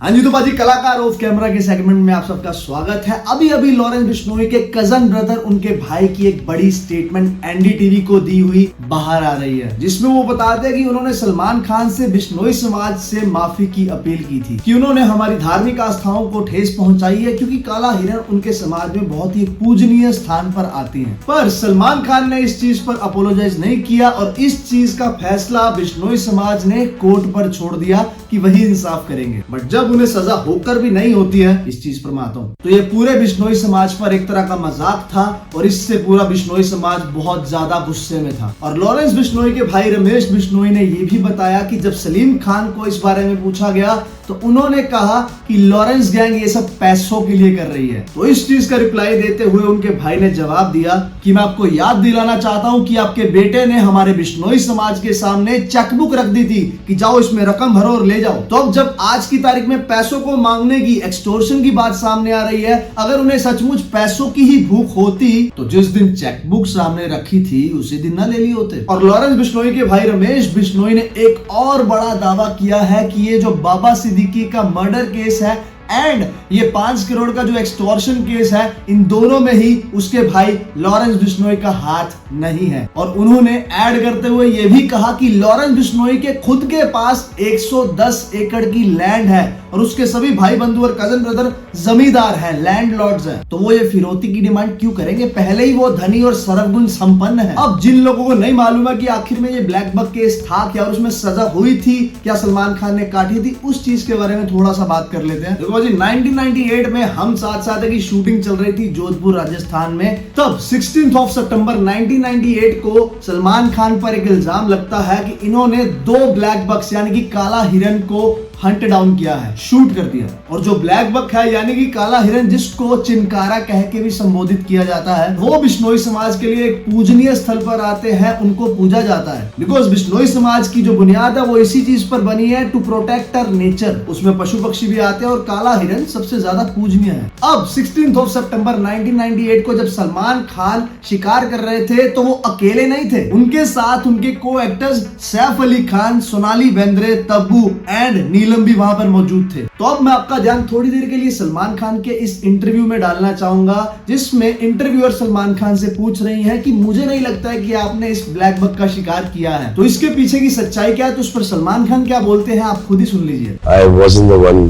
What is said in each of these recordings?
हाँ जी, तो बाजी कलाकार ऑफ कैमरा के सेगमेंट में आप सबका स्वागत है। अभी अभी लॉरेंस बिश्नोई के कजन ब्रदर उनके भाई की एक बड़ी स्टेटमेंट एनडीटीवी को दी हुई बाहर आ रही है, जिसमें वो बताते हैं कि उन्होंने सलमान खान से बिश्नोई समाज से माफी की अपील की थी कि उन्होंने हमारी धार्मिक आस्थाओं को ठेस पहुंचाई है, क्योंकि काला हिरण उनके समाज में बहुत ही पूजनीय स्थान पर आती है। पर सलमान खान ने इस चीज पर अपोलोजाइज नहीं किया और इस चीज का फैसला बिश्नोई समाज ने कोर्ट पर छोड़ दिया कि वही इंसाफ करेंगे। बट जब उन्हें सजा होकर भी नहीं होती है, इस चीज पर मैं आता हूं, तो ये पूरे बिश्नोई समाज पर एक तरह का मजाक था और इससे पूरा बिश्नोई समाज बहुत ज्यादा गुस्से में था। और लॉरेंस बिश्नोई के भाई रमेश बिश्नोई ने यह भी बताया कि जब सलीम खान को इस बारे में पूछा गया तो उन्होंने कहा कि लॉरेंस गैंग ये सब पैसों के लिए कर रही है। तो इस चीज का रिप्लाई देते हुए उनके भाई ने जवाब दिया कि मैं आपको याद दिलाना चाहता हूं कि आपके बेटे ने हमारे बिश्नोई समाज के सामने चेकबुक रख दी थी कि जाओ इसमें रकम भरो और ले जाओ। तो अब जब आज की तारीख में पैसों को मांगने की, एक्सटॉर्शन की बात सामने आ रही है, अगर उन्हें सचमुच पैसों की ही भूख होती तो जिस दिन चेकबुक सामने रखी थी उसी दिन ना ले ली होते। और लॉरेंस बिश्नोई के भाई रमेश बिश्नोई ने एक और बड़ा दावा किया है कि ये जो बाबा सिद्दीकी का मर्डर केस है एंड ये 5 करोड़ का जो एक्सटॉर्शन केस है, इन दोनों में ही उसके भाई लॉरेंस बिश्नोई का हाथ नहीं है। और उन्होंने ऐड करते हुए ये भी कहा कि लॉरेंस बिश्नोई के खुद के पास 110 एकड़ की लैंड है और उसके सभी भाई बंधु और कजन ब्रदर जमींदार हैं, लैंडलॉर्ड्स हैं। तो वो ये फिरौती की डिमांड क्यों करेंगे? पहले ही वो धनी और सर्वगुण संपन्न है। अब जिन लोगों को नहीं मालूम है कि आखिर में ये ब्लैक बक केस था क्या और उसमें सजा हुई थी क्या, सलमान खान ने काटी थी, उस चीज के बारे में थोड़ा सा बात कर लेते हैं। 1998 में हम साथ साथ की शूटिंग चल रही थी जोधपुर राजस्थान में। तब 16 सितंबर 1998 को सलमान खान पर एक इल्जाम लगता है कि इन्होंने 2 ब्लैक बक्स यानी कि काला हिरन को हंट डाउन किया है, शूट कर दिया। और जो ब्लैक बक है यानी कि काला हिरन, जिसको चिनकारा कह के भी संबोधित किया जाता है, वो बिश्नोई समाज के लिए एक पूजनीय स्थल पर आते हैं, उनको पूजा जाता है। बिकॉज बिश्नोई समाज की जो बुनियाद है वो इसी चीज पर बनी है, टू प्रोटेक्ट आवर नेचर। उसमें पशु पक्षी भी आते हैं और काला हिरन सबसे ज्यादा पूजनीय है। अब 16 सितंबर 1998 को जब सलमान खान शिकार कर रहे थे तो वो अकेले नहीं थे, उनके साथ उनके को एक्टर्स सैफ अली खान, सोनाली बेंद्रे, तब्बू एंड नीलम भी वहां पर मौजूद थे। तो अब मैं आपका ध्यान थोड़ी देर के लिए सलमान खान के इस इंटरव्यू में डालना चाहूंगा, जिसमें इंटरव्यूअर सलमान खान से पूछ रही हैं कि मुझे नहीं लगता है कि आपने इस ब्लैक बक का शिकार किया है, तो इसके पीछे की सच्चाई क्या है। तो उस पर सलमान खान क्या बोलते हैं आप खुद ही सुन लीजिए। I wasn't the one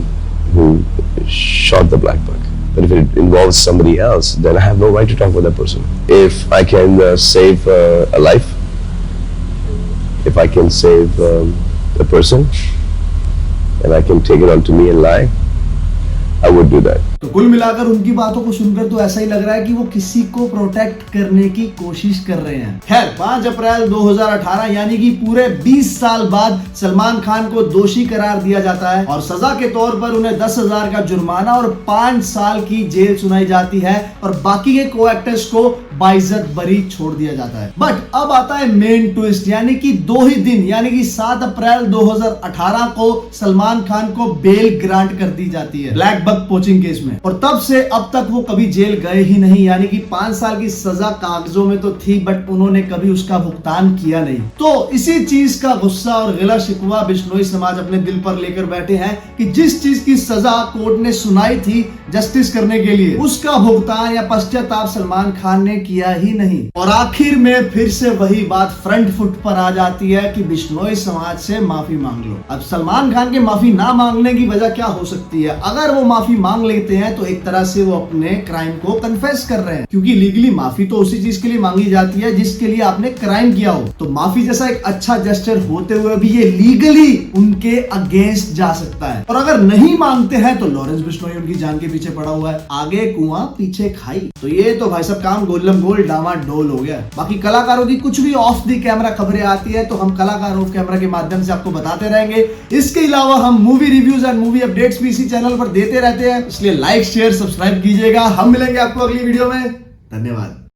who shot the black buck, but if it involves somebody else, then I have no right to talk with that person. If I can save a life, if I can save a person, and I can take it onto me and lie, I would do that. तो कुल मिलाकर उनकी बातों को सुनकर तो ऐसा ही लग रहा है कि वो किसी को प्रोटेक्ट करने की कोशिश कर रहे हैं। खैर 5 अप्रैल 2018 यानी कि पूरे 20 साल बाद सलमान खान को दोषी करार दिया जाता है और सजा के तौर पर उन्हें 10,000 का जुर्माना और 5 साल की जेल सुनाई जाती है और बाकी के को एक्टर्स को बाइज्जत बरी छोड़ दिया जाता है। बट अब आता है मेन ट्विस्ट, यानी कि 2 ही दिन यानी कि 7 अप्रैल 2018 को सलमान खान को बेल ग्रांट कर दी जाती है ब्लैक बक पोचिंग केस में। और तब से अब तक वो कभी जेल गए ही नहीं, यानी कि 5 साल की सजा कागजों में तो थी बट उन्होंने कभी उसका भुगतान किया नहीं। तो इसी चीज का गुस्सा और गिला शिकवा बिश्नोई समाज अपने दिल पर लेकर बैठे हैं कि जिस चीज की सजा कोर्ट ने सुनाई थी जस्टिस करने के लिए, उसका भुगतान या पश्चाताप सलमान खान ने किया ही नहीं। और आखिर में फिर से वही बात फ्रंट फुट पर आ जाती है कि बिश्नोई समाज से माफी मांग लो। अब सलमान खान के माफी ना मांगने की वजह क्या हो सकती है? अगर वो माफी मांग लेते हैं तो एक तरह से वो अपने क्राइम को कन्फेस कर रहे हैं, क्योंकि लीगली माफी तो उसी चीज के लिए मांगी जाती है जिसके लिए आपने क्राइम किया हो। तो माफी जैसा एक अच्छा जेस्चर होते हुए भी ये लीगली उनके अगेंस्ट जा सकता है। और अगर नहीं मांगते हैं तो लॉरेंस बिश्नोई उनकी जान के पीछे पड़ा हुआ है, आगे कुआं पीछे खाई। तो ये तो भाई साहब काम गोलम गोल डामाडोल हो गया। बाकी कलाकारों की कुछ भी ऑफ द कैमरा खबरें आती है तो हम कलाकार ऑफ कैमरा के माध्यम से आपको बताते रहेंगे। इसके अलावा हम movie reviews and movie updates भी इसी चैनल पर देते रहते हैं, इसलिए लाइक शेयर सब्सक्राइब कीजिएगा। हम मिलेंगे आपको अगली वीडियो में। धन्यवाद।